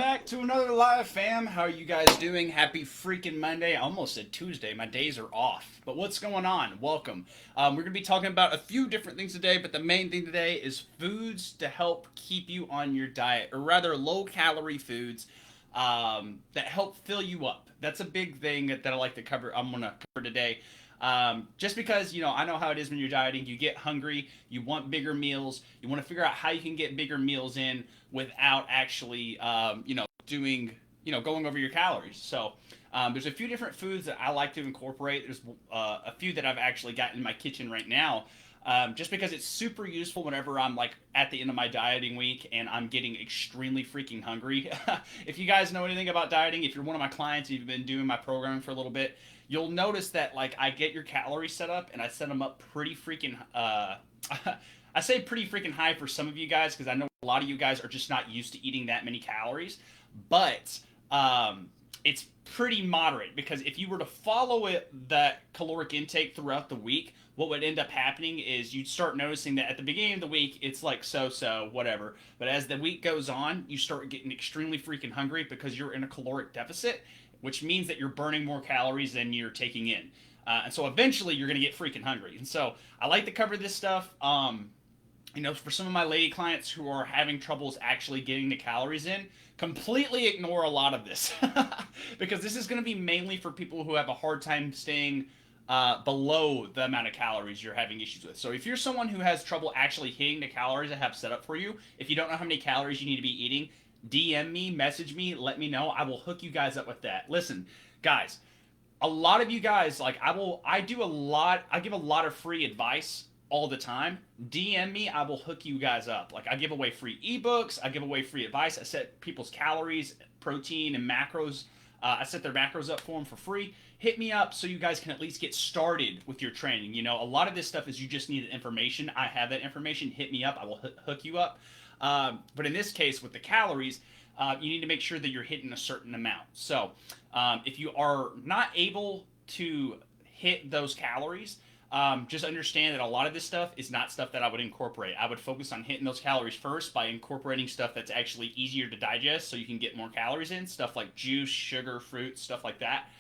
Back to another live fam. How are you guys doing? Happy freaking Monday. I almost said Tuesday. My days are off. But what's going on? Welcome. We're going to be talking about a few different things today, but the main thing today is foods to help keep you on your diet, or rather, low calorie foods that help fill you up. That's a big thing that I like to cover. I'm going to cover today. Just because, I know how it is when you're dieting. You get hungry, you want bigger meals, you want to figure out how you can get bigger meals in without actually, doing, going over your calories. So, there's a few different foods that I like to incorporate. There's a few that I've actually got in my kitchen right now. Just because it's super useful whenever I'm like at the end of my dieting week and I'm getting extremely freaking hungry. If you guys know anything about dieting, if you're one of my clients, you've been doing my programming for a little bit, you'll notice that like I get your calories set up and I set them up pretty freaking I say pretty freaking high for some of you guys because I know a lot of you guys are just not used to eating that many calories, but it's pretty moderate because if you were to follow that caloric intake throughout the week, what would end up happening is you'd start noticing that at the beginning of the week it's like so whatever, but as the week goes on you start getting extremely freaking hungry because you're in a caloric deficit, which means that you're burning more calories than you're taking in. And so eventually you're going to get freaking hungry. And so I like to cover this stuff. For some of my lady clients who are having troubles actually getting the calories in, completely ignore a lot of this because this is going to be mainly for people who have a hard time staying below the amount of calories you're having issues with. So if you're someone who has trouble actually hitting the calories I have set up for you, if you don't know how many calories you need to be eating, DM me, message me, let me know. I will hook you guys up with that. Listen, guys, a lot of you guys like I give a lot of free advice all the time. DM me, I will hook you guys up. Like I give away free ebooks, I give away free advice, I set people's calories, protein and macros, I set their macros up for them for free. Hit me up so you guys can at least get started with your training. A lot of this stuff is you just need information. I have that information. Hit me up, I will hook you up. But in this case, with the calories, you need to make sure that you're hitting a certain amount. So if you are not able to hit those calories, just understand that a lot of this stuff is not stuff that I would incorporate. I would focus on hitting those calories first by incorporating stuff that's actually easier to digest so you can get more calories in. Stuff like juice, sugar, fruit, stuff like that.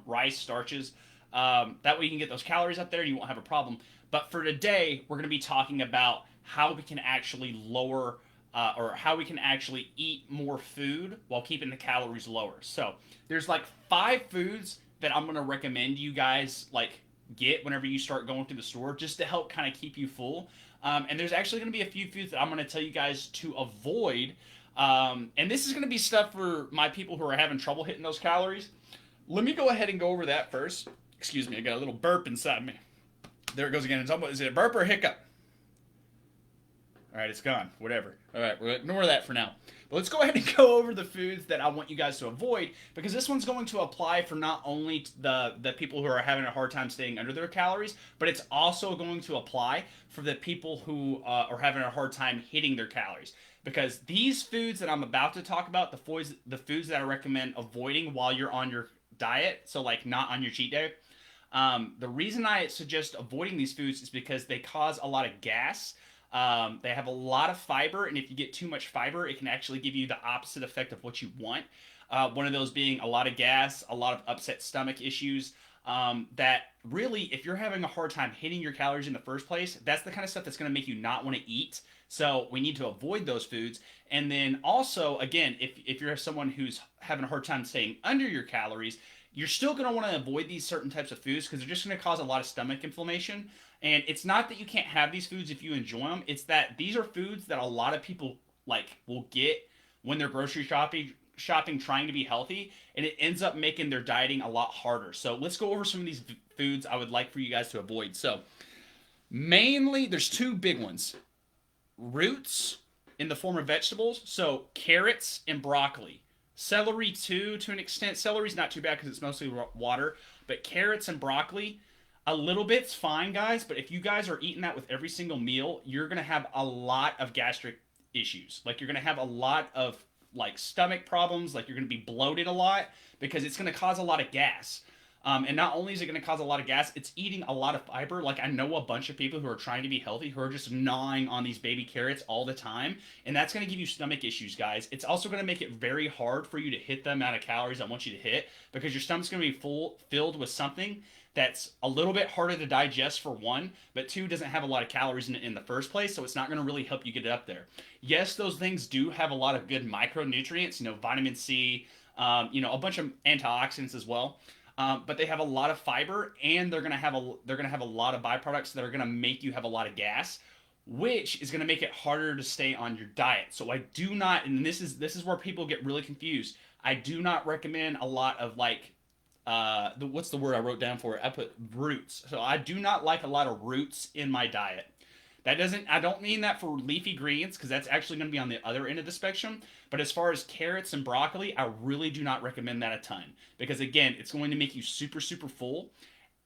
Rice, starches. That way you can get those calories up there and you won't have a problem. But for today, we're going to be talking about how we can actually lower or how we can actually eat more food while keeping the calories lower. So there's like 5 foods that I'm going to recommend you guys like get whenever you start going through the store just to help kind of keep you full. And there's actually going to be a few foods that I'm going to tell you guys to avoid. And this is going to be stuff for my people who are having trouble hitting those calories. Let me go ahead and go over that first. Excuse me, I got a little burp inside me. There it goes again. Is it a burp or a hiccup? All right, it's gone. Whatever. All right, we'll ignore that for now. But let's go ahead and go over the foods that I want you guys to avoid because this one's going to apply for not only the people who are having a hard time staying under their calories, but it's also going to apply for the people who are having a hard time hitting their calories. Because these foods that I'm about to talk about, the foods that I recommend avoiding while you're on your diet, so like not on your cheat day, the reason I suggest avoiding these foods is because they cause a lot of gas. They have a lot of fiber, and if you get too much fiber, it can actually give you the opposite effect of what you want. One of those being a lot of gas, a lot of upset stomach issues. That really, if you're having a hard time hitting your calories in the first place, that's the kind of stuff that's going to make you not want to eat. So we need to avoid those foods. And then also, again, if you're someone who's having a hard time staying under your calories, you're still going to want to avoid these certain types of foods because they're just going to cause a lot of stomach inflammation. And it's not that you can't have these foods if you enjoy them. It's that these are foods that a lot of people like will get when they're grocery shopping trying to be healthy, and it ends up making their dieting a lot harder. So let's go over some of these foods I would like for you guys to avoid. So mainly there's 2 big ones. Roots in the form of vegetables, so carrots and broccoli. Celery too, to an extent. Celery's not too bad because it's mostly water, but carrots and broccoli, a little bit's fine, guys. But if you guys are eating that with every single meal, you're gonna have a lot of gastric issues. Like you're gonna have a lot of like stomach problems. Like you're gonna be bloated a lot because it's gonna cause a lot of gas. And not only is it going to cause a lot of gas, it's eating a lot of fiber. Like, I know a bunch of people who are trying to be healthy who are just gnawing on these baby carrots all the time. And that's going to give you stomach issues, guys. It's also going to make it very hard for you to hit the amount of calories I want you to hit, because your stomach's going to be filled with something that's a little bit harder to digest, for one, but two, doesn't have a lot of calories in it in the first place, so it's not going to really help you get it up there. Yes, those things do have a lot of good micronutrients, vitamin C, a bunch of antioxidants as well. But they have a lot of fiber, and they're gonna have a lot of byproducts that are gonna make you have a lot of gas, which is gonna make it harder to stay on your diet. So I do not, and this is where people get really confused. I do not recommend a lot of like what's the word I wrote down for it? I put roots. So I do not like a lot of roots in my diet. I don't mean that for leafy greens, because that's actually going to be on the other end of the spectrum. But as far as carrots and broccoli, I really do not recommend that a ton, because again, it's going to make you super, super full,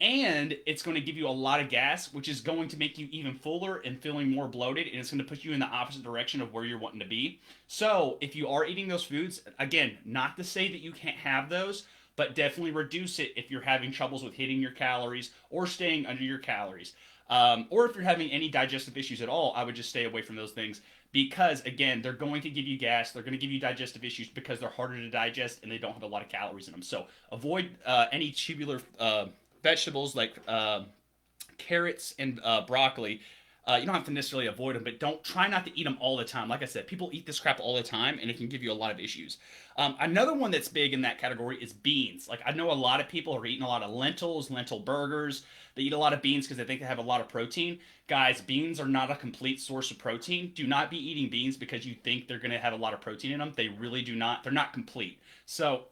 and it's going to give you a lot of gas, which is going to make you even fuller and feeling more bloated, and it's going to put you in the opposite direction of where you're wanting to be. So if you are eating those foods, again, not to say that you can't have those, but definitely reduce it if you're having troubles with hitting your calories or staying under your calories. Or if you're having any digestive issues at all, I would just stay away from those things, because, again, they're going to give you gas, they're going to give you digestive issues because they're harder to digest and they don't have a lot of calories in them. So avoid any tubular vegetables like carrots and broccoli. You don't have to necessarily avoid them, but try not to eat them all the time. Like I said, people eat this crap all the time, and it can give you a lot of issues. Another one that's big in that category is beans. Like, I know a lot of people are eating a lot of lentils, lentil burgers. They eat a lot of beans because they think they have a lot of protein. Guys, beans are not a complete source of protein. Do not be eating beans because you think they're going to have a lot of protein in them. They really do not. They're not complete. So,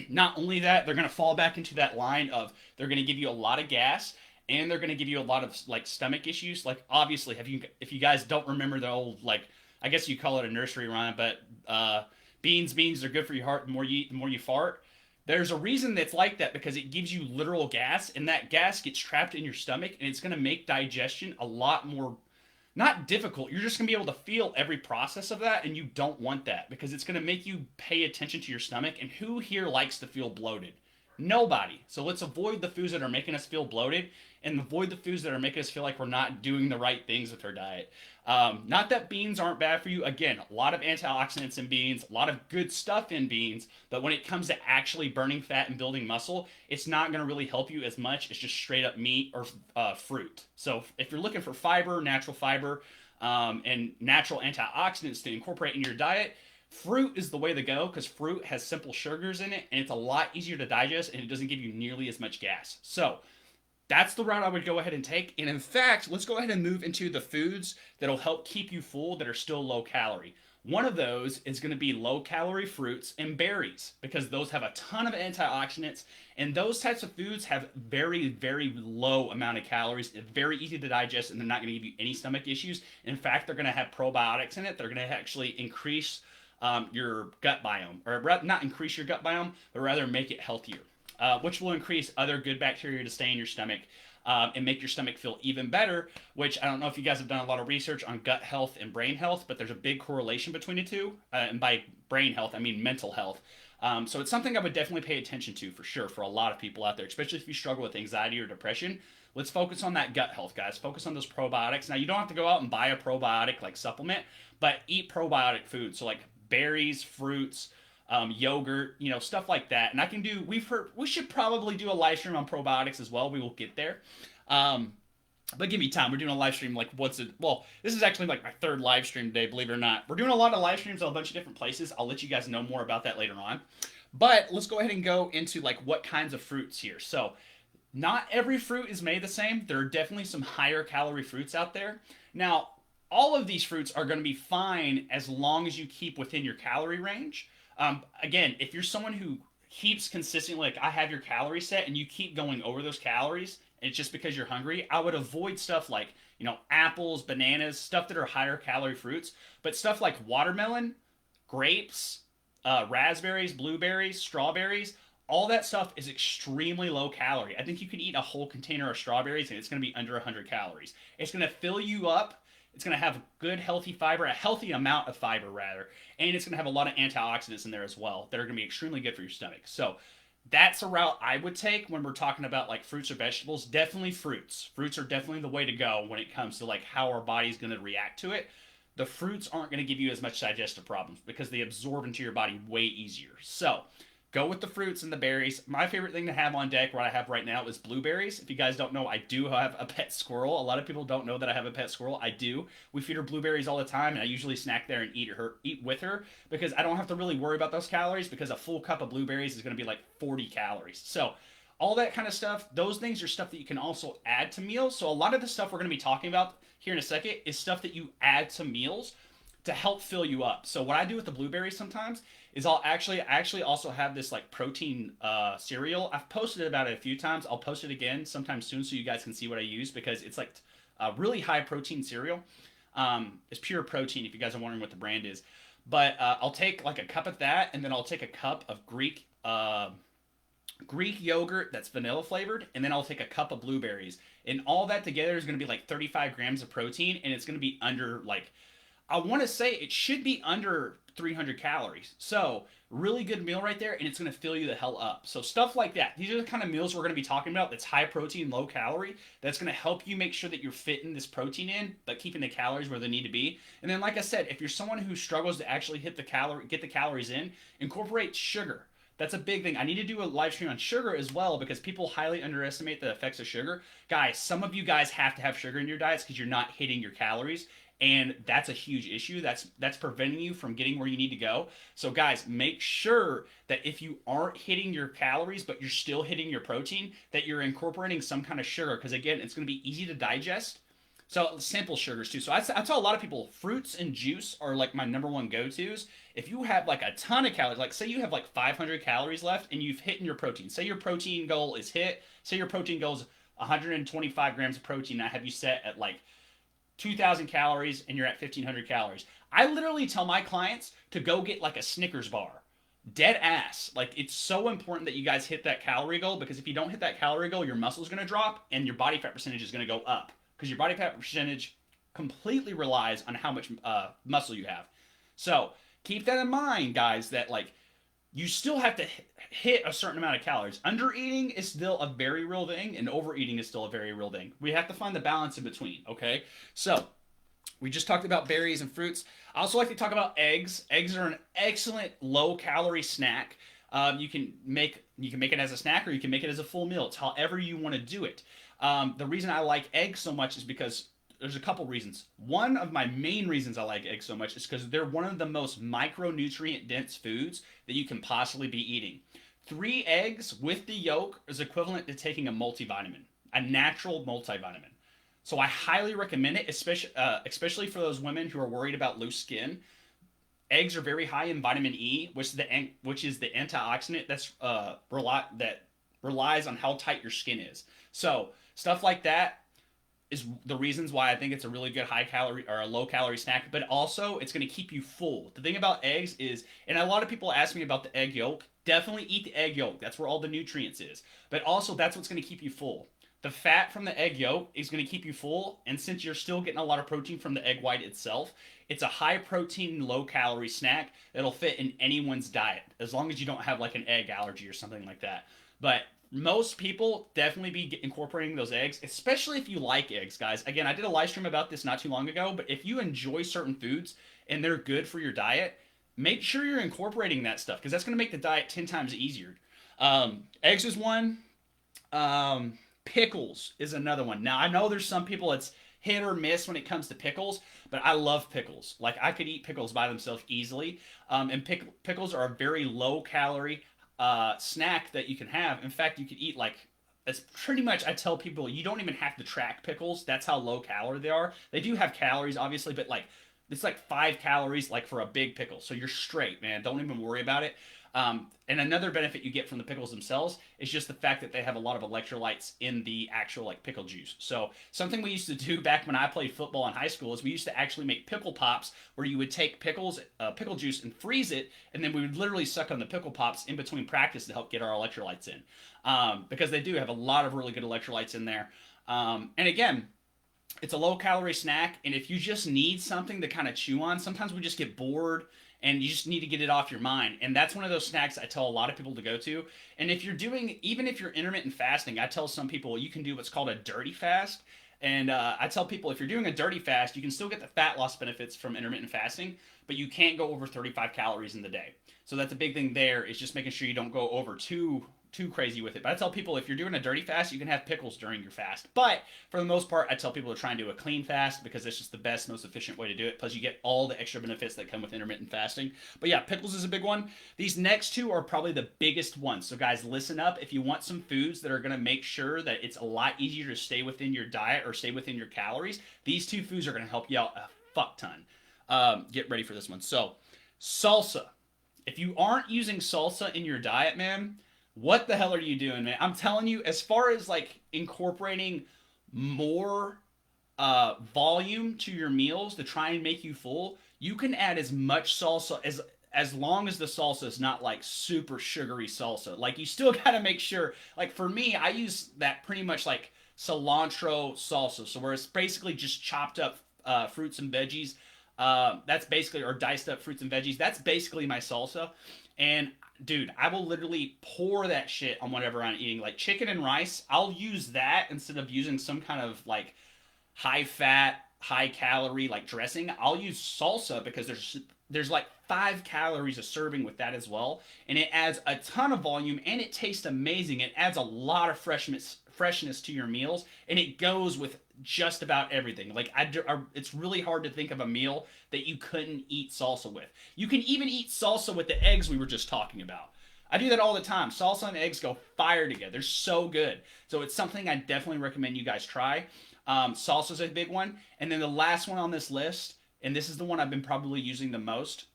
not only that, they're going to fall back into that line of they're going to give you a lot of gas, and they're going to give you a lot of like stomach issues. Like, obviously, if you guys don't remember the old, like, I guess you call it a nursery rhyme, but beans are good for your heart. The more you eat, the more you fart. There's a reason that's like that, because it gives you literal gas, and that gas gets trapped in your stomach, and it's going to make digestion a lot more, not difficult. You're just going to be able to feel every process of that, and you don't want that, because it's going to make you pay attention to your stomach. And who here likes to feel bloated? Nobody. So let's avoid the foods that are making us feel bloated, and avoid the foods that are making us feel like we're not doing the right things with our diet. Not that beans aren't bad for you. Again, a lot of antioxidants in beans, a lot of good stuff in beans, but when it comes to actually burning fat and building muscle, it's not going to really help you as much as just straight up meat or fruit. So if you're looking for fiber, natural fiber, and natural antioxidants to incorporate in your diet, fruit is the way to go, because fruit has simple sugars in it, and it's a lot easier to digest, and it doesn't give you nearly as much gas. So that's the route I would go ahead and take. And in fact, let's go ahead and move into the foods that'll help keep you full that are still low calorie. One of those is going to be low calorie fruits and berries, because those have a ton of antioxidants, and those types of foods have very, very low amount of calories. It's very easy to digest, and they're not going to give you any stomach issues. In fact, they're going to have probiotics in it. They're going to actually increase your gut biome, or not increase your gut biome, but rather make it healthier. Which will increase other good bacteria to stay in your stomach, and make your stomach feel even better, which I don't know if you guys have done a lot of research on gut health and brain health, but there's a big correlation between the two. And by brain health, I mean mental health. So it's something I would definitely pay attention to, for sure, for a lot of people out there, especially if you struggle with anxiety or depression. Let's focus on that gut health, guys. Focus on those probiotics. Now, you don't have to go out and buy a probiotic like supplement, but eat probiotic food. So like berries, fruits, yogurt, stuff like that. And we should probably do a live stream on probiotics as well. We will get there. But give me time. We're doing a live stream this is actually like my third live stream today, believe it or not. We're doing a lot of live streams on a bunch of different places. I'll let you guys know more about that later on. But let's go ahead and go into like what kinds of fruits here. So not every fruit is made the same. There are definitely some higher calorie fruits out there. Now, all of these fruits are going to be fine as long as you keep within your calorie range. Again, if you're someone who keeps consistently, like I have your calorie set, and you keep going over those calories, and it's just because you're hungry, I would avoid stuff like, apples, bananas, stuff that are higher calorie fruits. But stuff like watermelon, grapes, raspberries, blueberries, strawberries, all that stuff is extremely low calorie. I think you can eat a whole container of strawberries, and it's going to be under 100 calories. It's going to fill you up. It's going to have good, healthy fiber, a healthy amount of fiber, rather. And it's going to have a lot of antioxidants in there as well that are going to be extremely good for your stomach. So that's a route I would take when we're talking about like fruits or vegetables. Definitely fruits. Fruits are definitely the way to go when it comes to like how our body's going to react to it. The fruits aren't going to give you as much digestive problems because they absorb into your body way easier. So, go with the fruits and the berries. My favorite thing to have on deck, what I have right now, is blueberries. If you guys don't know, I do have a pet squirrel. A lot of people don't know that I have a pet squirrel. I do. We feed her blueberries all the time, and I usually snack there and eat with her because I don't have to really worry about those calories because a full cup of blueberries is going to be like 40 calories. So all that kind of stuff, those things are stuff that you can also add to meals. So a lot of the stuff we're going to be talking about here in a second is stuff that you add to meals to help fill you up. So what I do with the blueberries sometimes is I actually also have this like protein cereal. I've posted about it a few times. I'll post it again sometime soon so you guys can see what I use because it's like a really high protein cereal. It's pure protein if you guys are wondering what the brand is. But I'll take like a cup of that and then I'll take a cup of Greek yogurt that's vanilla flavored, and then I'll take a cup of blueberries. And all that together is going to be like 35 grams of protein, and it's going to be under like I want to say it should be under 300 calories. So, really good meal right there, and it's going to fill you the hell up. So, stuff like that. These are the kind of meals we're going to be talking about that's high protein, low calorie. That's going to help you make sure that you're fitting this protein in, but keeping the calories where they need to be. And then, like I said, if you're someone who struggles to actually get the calories in, incorporate sugar. That's a big thing. I need to do a live stream on sugar as well because people highly underestimate the effects of sugar. Guys, some of you guys have to have sugar in your diets because you're not hitting your calories, and that's a huge issue. That's preventing you from getting where you need to go. So guys, make sure that if you aren't hitting your calories but you're still hitting your protein, that you're incorporating some kind of sugar because again, it's going to be easy to digest. So simple sugars too. So I tell a lot of people fruits and juice are like my number one go-tos. If you have like a ton of calories, like say you have like 500 calories left and you've hit your protein. Say your protein goal is hit. Say your protein goal is 125 grams of protein. I have you set at like 2,000 calories and you're at 1,500 calories. I literally tell my clients to go get like a Snickers bar. Dead ass. Like it's so important that you guys hit that calorie goal because if you don't hit that calorie goal, your muscle's going to drop and your body fat percentage is going to go up because your body fat percentage completely relies on how much muscle you have. So keep that in mind, guys, that like you still have to hit a certain amount of calories. Undereating is still a very real thing, and overeating is still a very real thing. We have to find the balance in between, okay? So, we just talked about berries and fruits. I also like to talk about eggs. Eggs are an excellent low-calorie snack. You can make it as a snack, or you can make it as a full meal. It's however you want to do it. The reason I like eggs so much is because there's a couple reasons. One of my main reasons I like eggs so much is because they're one of the most micronutrient dense foods that you can possibly be eating. 3 eggs with the yolk is equivalent to taking a multivitamin, a natural multivitamin. So I highly recommend it, especially for those women who are worried about loose skin. Eggs are very high in vitamin E, which is the antioxidant that relies on how tight your skin is. So stuff like that is the reasons why I think it's a really good high calorie or a low calorie snack, but also it's going to keep you full. The thing about eggs is, and a lot of people ask me about the egg yolk, definitely eat the egg yolk. That's where all the nutrients is. But also that's what's going to keep you full. The fat from the egg yolk is going to keep you full, and since you're still getting a lot of protein from the egg white itself, it's a high protein, low calorie snack that'll fit in anyone's diet, as long as you don't have like an egg allergy or something like that. But most people definitely be incorporating those eggs, especially if you like eggs, guys. Again, I did a live stream about this not too long ago, but if you enjoy certain foods and they're good for your diet, make sure you're incorporating that stuff because that's going to make the diet 10 times easier. Eggs is one. Pickles is another one. Now, I know there's some people it's hit or miss when it comes to pickles, but I love pickles. Like, I could eat pickles by themselves easily. And pickles are a very low calorie snack that you can have. In fact, you could eat like it's pretty much. I tell people you don't even have to track pickles. That's how low calorie they are. They do have calories, obviously, but like it's like 5 calories, like for a big pickle. So you're straight, man. Don't even worry about it. And another benefit you get from the pickles themselves is just the fact that they have a lot of electrolytes in the actual like pickle juice. So something we used to do back when I played football in high school is we used to actually make pickle pops where you would take pickle juice and freeze it, and then we would literally suck on the pickle pops in between practice to help get our electrolytes in, because they do have a lot of really good electrolytes in there. And again, it's a low calorie snack, and if you just need something to kind of chew on, sometimes we just get bored and you just need to get it off your mind. And that's one of those snacks I tell a lot of people to go to. And if you're doing, even if you're intermittent fasting, I tell some people you can do what's called a dirty fast. And I tell people if you're doing a dirty fast, you can still get the fat loss benefits from intermittent fasting, but you can't go over 35 calories in the day. So that's a big thing there, is just making sure you don't go over too crazy with it. But I tell people if you're doing a dirty fast, you can have pickles during your fast. But for the most part, I tell people to try and do a clean fast because it's just the best, most efficient way to do it. Plus, you get all the extra benefits that come with intermittent fasting. But yeah, pickles is a big one. These next two are probably the biggest ones. So guys, listen up. If you want some foods that are going to make sure that it's a lot easier to stay within your diet or stay within your calories, these two foods are going to help you out a fuck ton. Get ready for this one. So, salsa. If you aren't using salsa in your diet, man, what the hell are you doing, man? I'm telling you, as far as like incorporating more volume to your meals to try and make you full, you can add as much salsa as long as the salsa is not like super sugary salsa. Like you still got to make sure. Like for me, I use that pretty much like cilantro salsa, so where it's basically just chopped up fruits and veggies. That's basically, or diced up fruits and veggies. That's basically my salsa. And dude, I will literally pour that shit on whatever I'm eating. Like chicken and rice, I'll use that instead of using some kind of like high fat, high calorie like dressing. I'll use salsa because there's like 5 calories a serving with that as well, and it adds a ton of volume and it tastes amazing. It adds a lot of freshness to your meals, and it goes with just about everything. Like it's really hard to think of a meal that you couldn't eat salsa with. You can even eat salsa with the eggs we were just talking about. I do that all the time. Salsa and eggs go fire together. They're so good. So it's something I definitely recommend you guys try. Salsa is a big one. And then the last one on this list, and this is the one I've been probably using the most,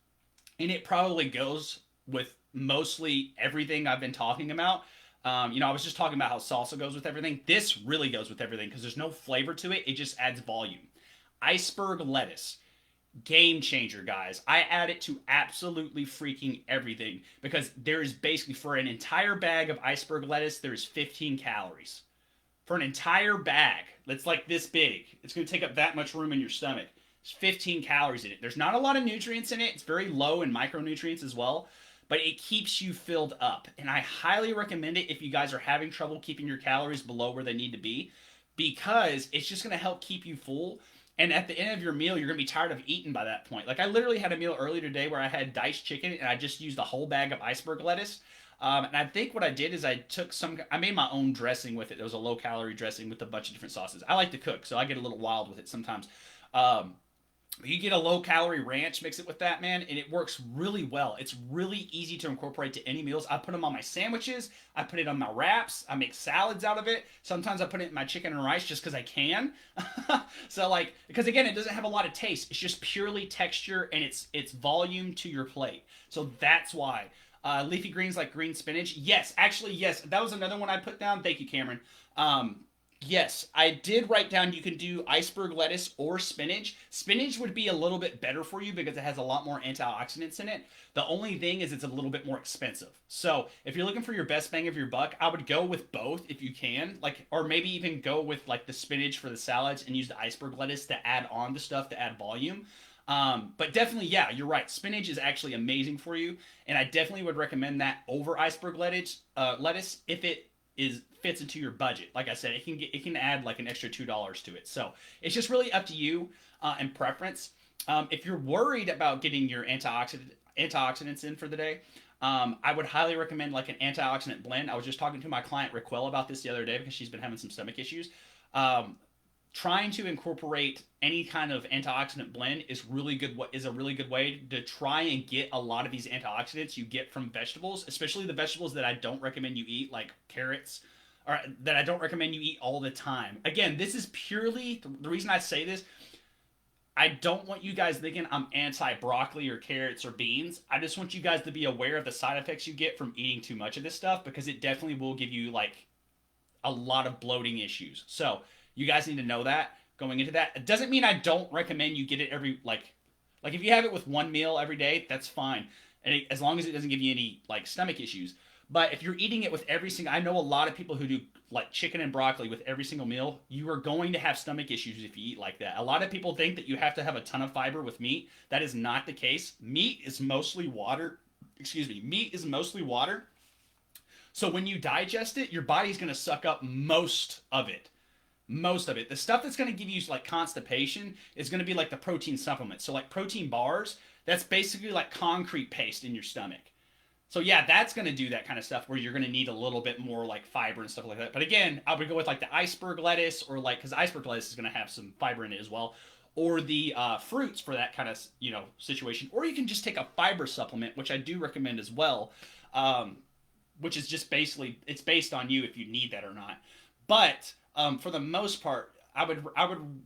and it probably goes with mostly everything I've been talking about. I was just talking about how salsa goes with everything. This really goes with everything because there's no flavor to it. It just adds volume. Iceberg lettuce. Game changer, guys. I add it to absolutely freaking everything because there is basically, for an entire bag of iceberg lettuce, there's 15 calories. For an entire bag that's like this big, it's going to take up that much room in your stomach. There's 15 calories in it. There's not a lot of nutrients in it. It's very low in micronutrients as well, but it keeps you filled up. And I highly recommend it if you guys are having trouble keeping your calories below where they need to be, because it's just going to help keep you full. And at the end of your meal, you're going to be tired of eating by that point. Like I literally had a meal earlier today where I had diced chicken and I just used a whole bag of iceberg lettuce. And I think what I did is I made my own dressing with it. It was a low calorie dressing with a bunch of different sauces. I like to cook, so I get a little wild with it sometimes. You get a low calorie ranch, mix it with that, man, and it works really well. It's really easy to incorporate to any meals. I put them on my sandwiches. I put it on my wraps. I make salads out of it. Sometimes I put it in my chicken and rice just because I can. So like, because again, it doesn't have a lot of taste. It's just purely texture and it's volume to your plate. So that's why. Leafy greens like green spinach. Yes, actually, yes. That was another one I put down. Thank you, Cameron. Yes, I did write down you can do iceberg lettuce or spinach. Spinach would be a little bit better for you because it has a lot more antioxidants in it. The only thing is it's a little bit more expensive. So if you're looking for your best bang of your buck, I would go with both if you can. Like, or maybe even go with like the spinach for the salads and use the iceberg lettuce to add on the stuff to add volume. But definitely, yeah, you're right. Spinach is actually amazing for you, and I definitely would recommend that over iceberg lettuce if it fits into your budget. Like I said, it can add like an extra $2 to it. So it's just really up to you and preference. If you're worried about getting your antioxidants in for the day, I would highly recommend like an antioxidant blend. I was just talking to my client Raquel about this the other day because she's been having some stomach issues. Trying to incorporate any kind of antioxidant blend is a really good way to try and get a lot of these antioxidants you get from vegetables, especially the vegetables that I don't recommend you eat, like carrots, or that I don't recommend you eat all the time. Again, this is purely the reason I say this. I don't want you guys thinking I'm anti-broccoli or carrots or beans. I just want you guys to be aware of the side effects you get from eating too much of this stuff, because it definitely will give you like a lot of bloating issues. So you guys need to know that going into that. It doesn't mean I don't recommend you get it every like if you have it with one meal every day, that's fine, and as long as it doesn't give you any like stomach issues. But if you're eating it with every single, I know a lot of people who do like chicken and broccoli with every single meal, you are going to have stomach issues if you eat like that. A lot of people think that you have to have a ton of fiber with meat. That is not the case. Meat is mostly water. Excuse me. Meat is mostly water. So when you digest it, your body's going to suck up most of it. Most of it. The stuff that's going to give you like constipation is going to be like the protein supplements. So like protein bars, that's basically like concrete paste in your stomach. So yeah, that's going to do that kind of stuff where you're going to need a little bit more like fiber and stuff like that. But again, I would go with like the iceberg lettuce or like because iceberg lettuce is going to have some fiber in it as well, or the fruits for that kind of situation. Or you can just take a fiber supplement, which I do recommend as well, which is just basically it's based on you if you need that or not. But for the most part, I would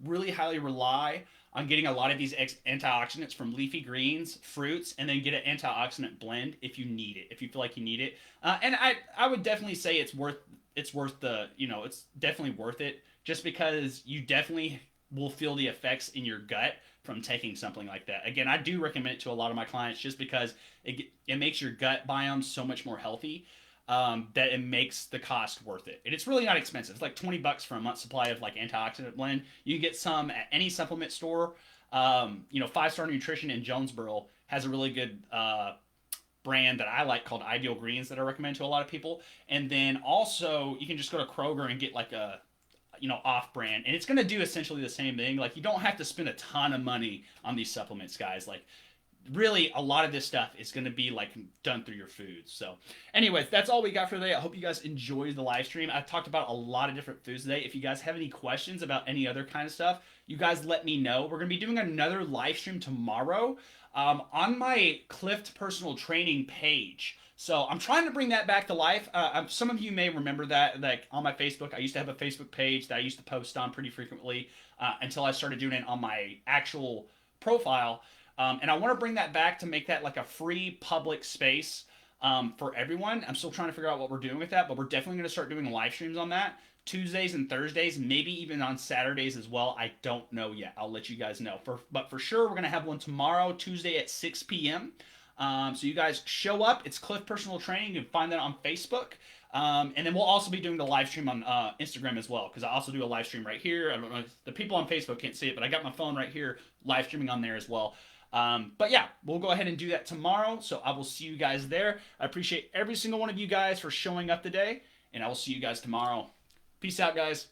really highly rely on getting a lot of these antioxidants from leafy greens, fruits, and then get an antioxidant blend if you need it, if you feel like you need it. And I would definitely say it's worth the it's definitely worth it just because you definitely will feel the effects in your gut from taking something like that. Again, I do recommend it to a lot of my clients just because it makes your gut biome so much more healthy that it makes the cost worth it. And it's really not expensive. It's like $20 for a month supply of like antioxidant blend. You can get some at any supplement store. Five Star Nutrition in Jonesboro has a really good brand that I like called Ideal Greens that I recommend to a lot of people. And then also you can just go to Kroger and get like a off brand, and it's going to do essentially the same thing. Like you don't have to spend a ton of money on these supplements, guys. Like really a lot of this stuff is going to be like done through your foods. So anyways, that's all we got for today. I hope you guys enjoyed the live stream. I talked about a lot of different foods today. If you guys have any questions about any other kind of stuff, you guys let me know. We're going to be doing another live stream tomorrow on my Clift personal training page. So I'm trying to bring that back to life. Some of you may remember that, like on my Facebook, I used to have a Facebook page that I used to post on pretty frequently until I started doing it on my actual profile. And I want to bring that back to make that like a free public space for everyone. I'm still trying to figure out what we're doing with that, but we're definitely going to start doing live streams on that. Tuesdays and Thursdays, maybe even on Saturdays as well. I don't know yet. I'll let you guys know. But for sure, we're going to have one tomorrow, Tuesday at 6 p.m. So you guys show up. It's Clift Personal Training. You can find that on Facebook. And then we'll also be doing the live stream on Instagram as well, because I also do a live stream right here. I don't know if the people on Facebook can't see it, but I got my phone right here live streaming on there as well. But yeah, we'll go ahead and do that tomorrow. So I will see you guys there. I appreciate every single one of you guys for showing up today, and I will see you guys tomorrow. Peace out, guys.